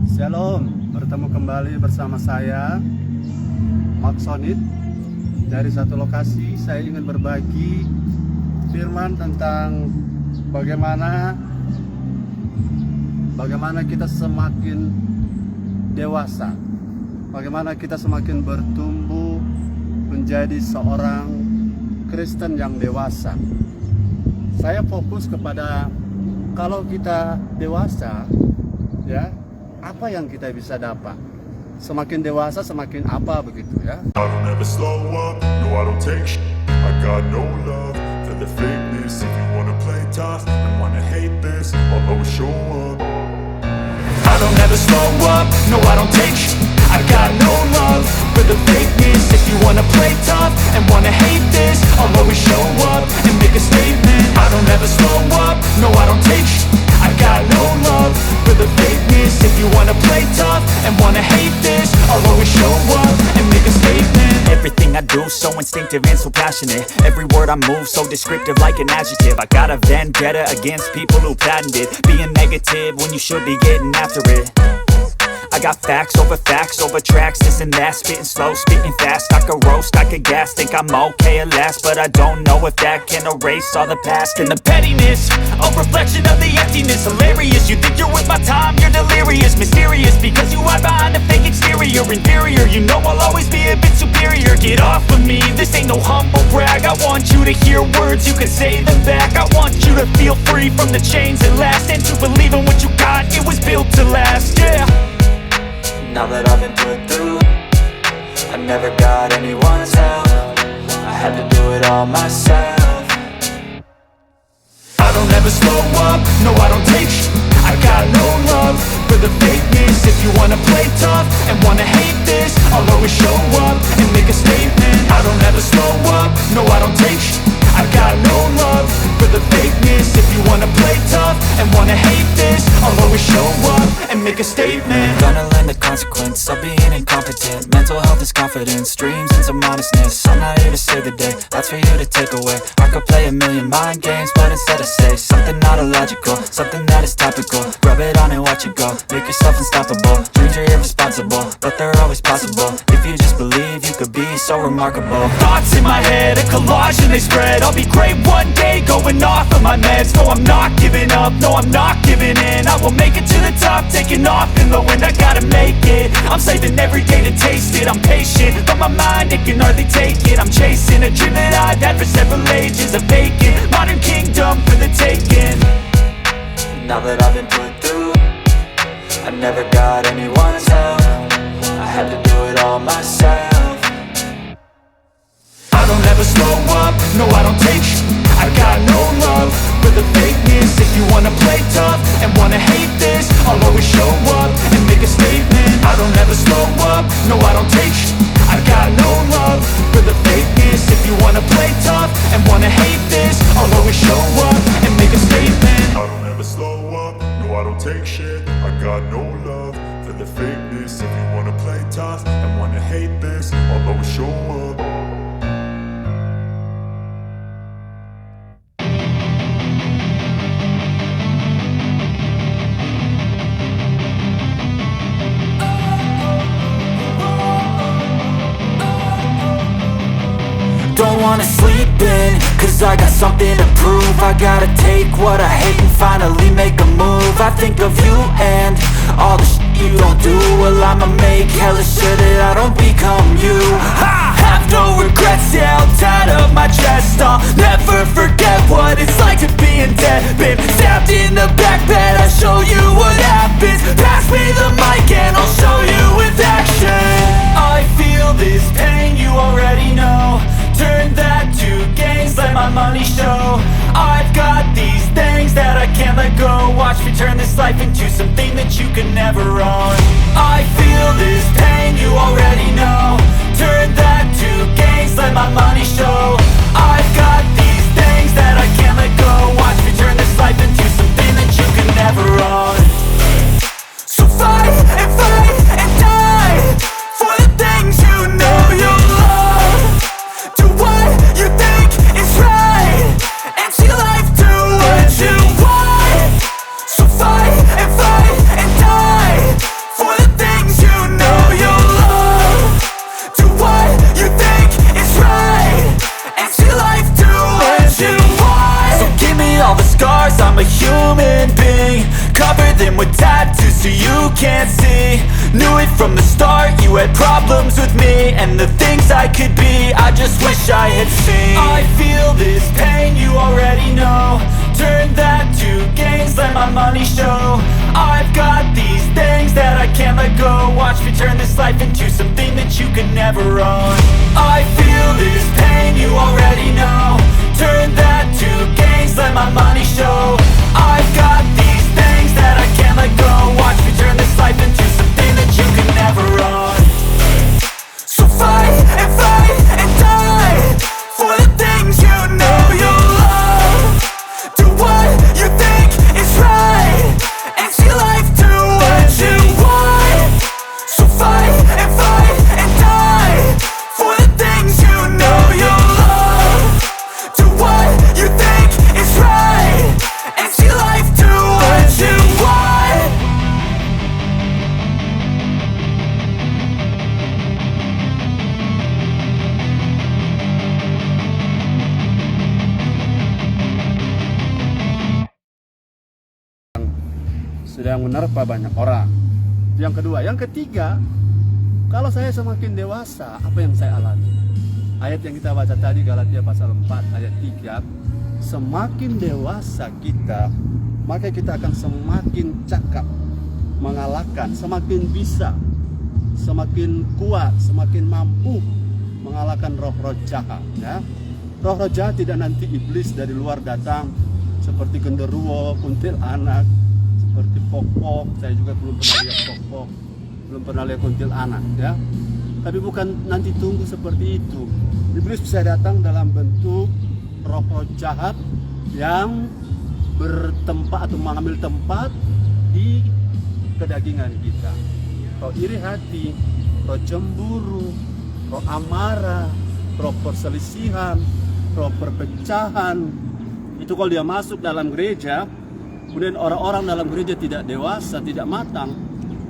Shalom, bertemu kembali bersama saya Mark Sonit. Dari satu lokasi saya ingin berbagi firman tentang bagaimana kita semakin dewasa, bagaimana kita semakin bertumbuh menjadi seorang Kristen yang dewasa. Saya fokus kepada kalau kita dewasa, ya, apa yang kita bisa dapat? Semakin dewasa semakin apa begitu ya? I don't ever slow up, no I don't take shit. I got no love for the fakeness. If you wanna play tough and wanna hate this, I'll always show up. I don't ever slow up, no I don't take shit. I got no love for the fakeness. If you wanna play tough and wanna hate this, I'll always show up and make a statement. I don't ever slow up, no I don't take shit. I got no love for the fakeness. If you wanna play tough and wanna hate this, I'll always show up and make a statement. Everything I do so instinctive and so passionate. Every word I move so descriptive like an adjective. I got a vendetta against people who patented being negative when you should be getting after it. I got facts over tracks, this and that. Spitting slow, spitting fast. I could roast, I could gas. Think I'm okay at last, but I don't know if that can erase all the past. And the pettiness, a reflection of the emptiness. Hilarious, you think you're with my time, you're delirious. Mysterious, because you hide behind a fake exterior. Inferior, you know I'll always be a bit superior. Get off of me, this ain't no humble brag. I want you to hear words, you can say them back. I want you to feel free from the chains that last, and to believe in what you got, it was built to last, yeah. Now that I've been put through, I never got anyone's help. I had to do it all myself. I don't ever slow up, no I don't take shit. I got no love for the fakeness. If you wanna play tough and wanna hate this, I'll always show up and make a statement. I don't ever slow up, no I don't take shit. I got no love for the fakeness. If you wanna play tough and wanna hate this, I'll always show up and make a statement. Gonna learn the consequence of being incompetent. Mental health is confidence, dreams and some honestness. I'm not here to save the day, that's for you to take away. I could play a million mind games, but instead I say something not illogical, something that is topical. Rub it on and watch it go, make yourself unstoppable. Dreams are irresponsible, but they're always possible. If you just believe, you could be so remarkable. Thoughts in my head, a collage and they spread. I'll be great one day, going off of my meds. No, I'm not giving up, no, I'm not giving in. I will make it to the top, taking off in the wind. I gotta make it, I'm saving every day to taste it. I'm patient, but my mind, it can hardly take it. I'm chasing a dream that I've had for several ages. A vacant, modern kingdom for the taking. Now that I've been put through, I never got anyone's help. I had to do it all myself. I don't ever slow up, no I don't take shit. I got no love for the fakeness. If you wanna play tough and wanna hate this, I'll always show up and make a statement. I don't ever slow up, no I don't take shit. I got no love for the fakeness. If you wanna play tough and wanna hate this, I'll always show up and make a statement. I don't ever slow up, no I don't take shit. I got no love for the fakeness. If you wanna play tough and wanna hate this, I'll always show up. Don't wanna sleep in, cause I got something to prove. I gotta take what I hate and finally make a move. I think of you and all the shit you don't do. Well, I'ma make hella sure that I don't become you. I have no regrets, yeah, I'll tie up my chest. I'll never forget what it's like to be in debt. Been stabbed in the back bed, I'll show you what happens. Pass me the mic and I'll show you with action. I feel this pain, you already know. Turn that to gains, let my money show. I've got these things that I can't let go. Watch me turn this life into something that you could never own. I feel this pain, you already know. Turn that to gains, let my money show. I've got these things that I can't let go. Watch me turn this life into something that you could never own. So fight and die for the things you know you love. Do what you think is right and see life do what you want. So fight a human being. Cover them with tattoos so you can't see. Knew it from the start, you had problems with me and the things I could be, I just wish I had seen. I feel this pain, you already know. Turn that to gains, let my money show. I've got these things that I can't let go. Watch me turn this life into something that you could never own. I feel this pain, you already know. Turn that to gains, let my money show. I've got these things that I can't let go. Watch me turn this life into something that you could never own. So fight and die for the things you know you love. Do what you think is right and see life do what you want. So fight and die for the things you know you love. Do what you think is right and see life do what you want. Sedang menerpa banyak orang. Yang kedua, yang ketiga, kalau saya semakin dewasa, apa yang saya alami? Ayat yang kita baca tadi, Galatia pasal 4 ayat 3, semakin dewasa kita, maka kita akan semakin cakap mengalahkan, semakin bisa, semakin kuat, semakin mampu mengalahkan roh-roh jahat, ya. Roh-roh jahat tidak nanti iblis dari luar datang seperti genderuwo, kuntilanak, seperti pok-pok. Saya juga belum pernah lihat pok-pok, belum pernah lihat kuntilanak, ya. Tapi bukan nanti tunggu seperti itu. Iblis bisa datang dalam bentuk roh-roh jahat yang bertempat atau mengambil tempat di kedagingan kita. Roh iri hati, roh cemburu, roh amarah, roh perselisihan, roh perpecahan. Itu kalau dia masuk dalam gereja, kemudian orang-orang dalam gereja tidak dewasa, tidak matang,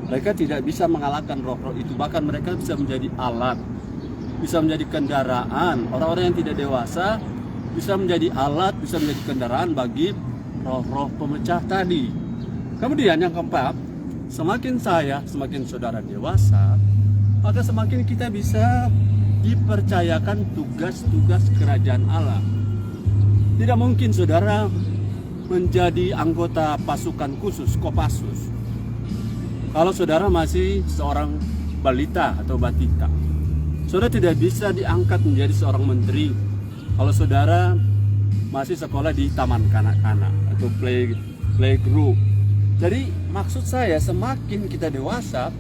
mereka tidak bisa mengalahkan roh-roh itu. Bahkan mereka bisa menjadi alat, bisa menjadi kendaraan. Orang-orang yang tidak dewasa bisa menjadi alat, bisa menjadi kendaraan bagi roh-roh pemecah tadi. Kemudian yang keempat, semakin semakin saudara dewasa, maka semakin kita bisa dipercayakan tugas-tugas kerajaan Allah. Tidak mungkin saudara menjadi anggota pasukan khusus, Kopassus, kalau saudara masih seorang balita atau batita. Saudara tidak bisa diangkat menjadi seorang menteri kalau saudara masih sekolah di taman kanak-kanak atau playgroup. Jadi maksud saya, semakin kita dewasa,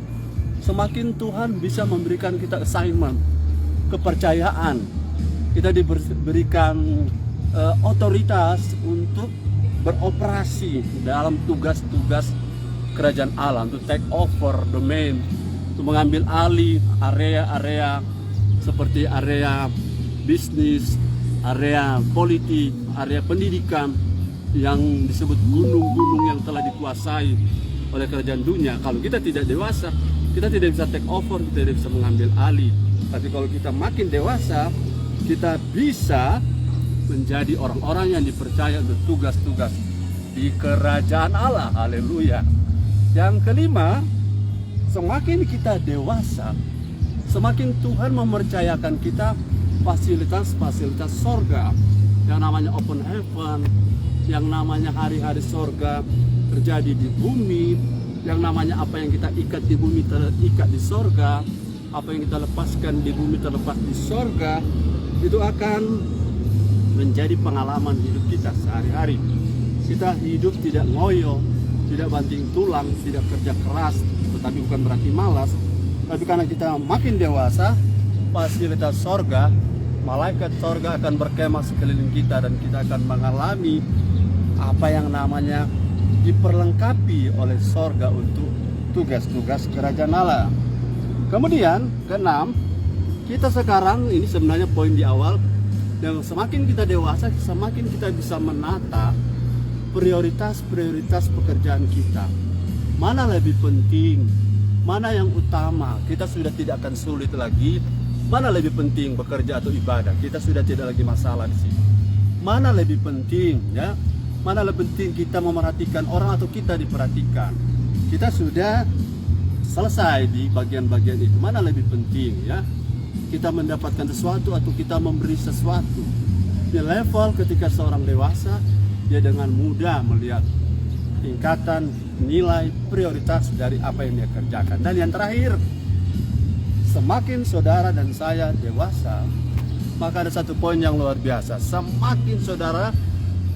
semakin Tuhan bisa memberikan kita assignment, kepercayaan. Kita diberikan otoritas untuk beroperasi dalam tugas-tugas kerajaan Allah, untuk take over domain, untuk mengambil alih area-area seperti area bisnis, area politik, area pendidikan yang disebut gunung-gunung yang telah dikuasai oleh kerajaan dunia. Kalau kita tidak dewasa, kita tidak bisa take over, kita tidak bisa mengambil alih. Tapi kalau kita makin dewasa, kita bisa menjadi orang-orang yang dipercaya untuk tugas-tugas di kerajaan Allah. Haleluya. Yang kelima, semakin kita dewasa, semakin Tuhan mempercayakan kita fasilitas-fasilitas sorga, yang namanya open heaven, yang namanya hari-hari sorga terjadi di bumi, yang namanya apa yang kita ikat di bumi terikat di sorga, apa yang kita lepaskan di bumi terlepas di sorga. Itu akan menjadi pengalaman hidup kita sehari-hari. Kita hidup tidak ngoyo, tidak banting tulang, tidak kerja keras, tetapi bukan berarti malas. Tapi karena kita makin dewasa, fasilitas sorga, malaikat sorga akan berkemah sekeliling kita, dan kita akan mengalami apa yang namanya diperlengkapi oleh sorga untuk tugas-tugas kerajaan Allah. Kemudian keenam, kita sekarang, ini sebenarnya poin di awal, dan semakin kita dewasa, semakin kita bisa menata prioritas-prioritas pekerjaan kita. Mana lebih penting, mana yang utama. Kita sudah tidak akan sulit lagi. Mana lebih penting, bekerja atau ibadah? Kita sudah tidak lagi masalah di sini. Mana lebih penting, ya? Mana lebih penting kita memerhatikan orang atau kita diperhatikan? Kita sudah selesai di bagian-bagian itu. Mana lebih penting ya? Kita mendapatkan sesuatu atau kita memberi sesuatu? Di level ketika seorang dewasa, dia dengan mudah melihat tingkatan nilai prioritas dari apa yang dia kerjakan. Dan yang terakhir, semakin saudara dan saya dewasa, maka ada satu poin yang luar biasa. Semakin saudara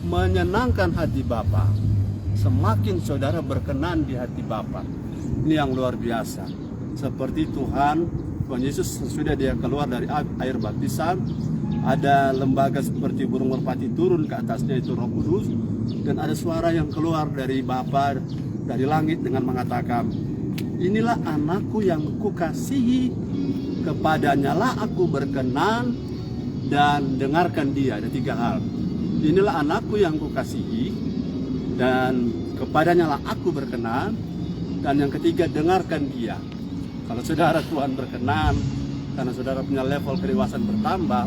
menyenangkan hati Bapa, semakin saudara berkenan di hati Bapa. Ini yang luar biasa. Seperti Tuhan Yesus sudah dia keluar dari air baptisan, ada lembaga seperti burung merpati turun ke atasnya, itu Roh Kudus, dan ada suara yang keluar dari Bapa dari langit dengan mengatakan, inilah anakku yang kukasihi, kepadanya lah aku berkenan, dan dengarkan dia. Ada 3 hal. Inilah anakku yang kukasihi, dan kepadanya lah aku berkenan, dan yang ketiga, dengarkan dia. Kalau saudara Tuhan berkenan, karena saudara punya level kedewasaan bertambah,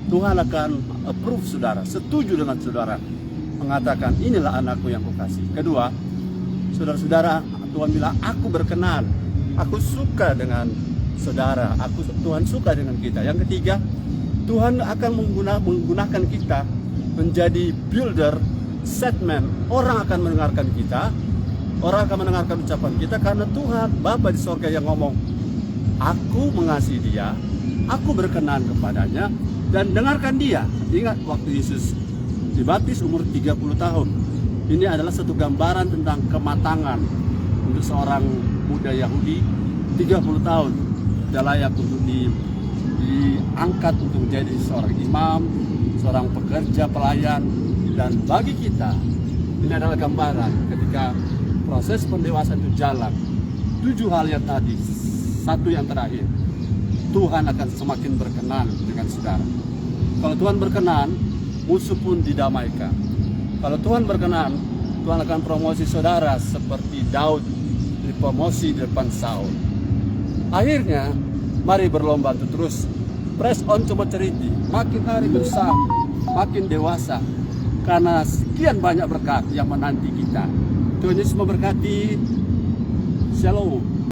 Tuhan akan approve saudara, setuju dengan saudara, mengatakan inilah anakku yang kukasihi. Kedua, saudara-saudara, Tuhan bilang aku berkenan, aku suka dengan saudara, Tuhan suka dengan kita. Yang ketiga, Tuhan akan menggunakan kita menjadi builder, setman. Orang akan mendengarkan kita, orang akan mendengarkan ucapan kita, karena Tuhan Bapa di sorga yang ngomong, aku mengasihi dia, aku berkenan kepadanya, dan dengarkan dia. Ingat waktu Yesus dibaptis umur 30 tahun. Ini adalah satu gambaran tentang kematangan untuk seorang muda Yahudi. 30 tahun sudah layak untuk diangkat untuk menjadi seorang imam, seorang pekerja pelayan. Dan bagi kita ini adalah gambaran ketika proses pendewasaan itu jalan. 7 hal yang tadi, 1 yang terakhir, Tuhan akan semakin berkenan dengan saudara. Kalau Tuhan berkenan, musuh pun didamaikan. Kalau Tuhan berkenan, Tuhan akan promosi saudara seperti Daud dipromosi di depan Saul. Akhirnya, mari berlomba untuk terus press on to maturity, makin hari berusaha, makin dewasa, karena sekian banyak berkat yang menanti kita. Tuhan Yesus memberkati. Shalom.